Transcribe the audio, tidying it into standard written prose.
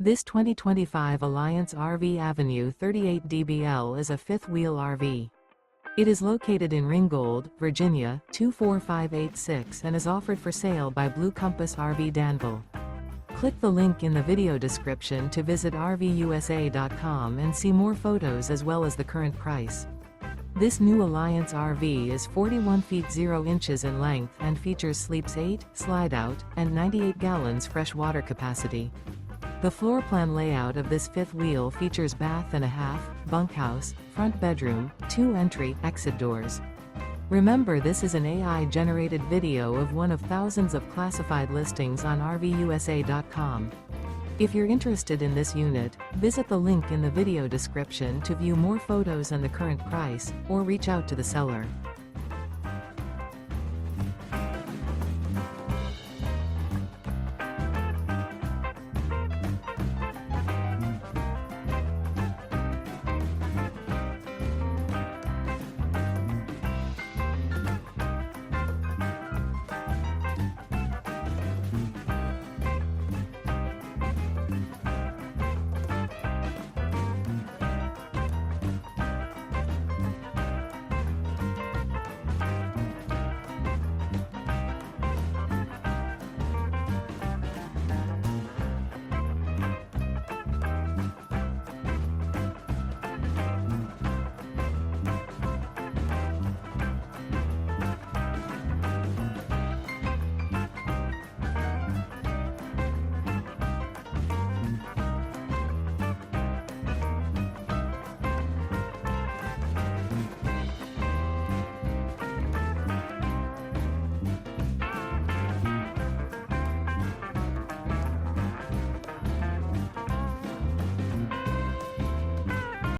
This 2025 Alliance RV Avenue 38 DBL is a fifth-wheel RV. It is located in Ringgold, Virginia, 24586 and is offered for sale by Blue Compass RV Danville. Click the link in the video description to visit RVUSA.com and see more photos as well as the current price. This new Alliance RV is 41 feet 0 inches in length and features sleeps 8, slide-out, and 98 gallons fresh water capacity. The floor plan layout of this fifth wheel features bath and a half, bunkhouse, front bedroom, 2 entry/exit doors. Remember, this is an AI-generated video of one of thousands of classified listings on RVUSA.com. If you're interested in this unit, visit the link in the video description to view more photos and the current price, or reach out to the seller.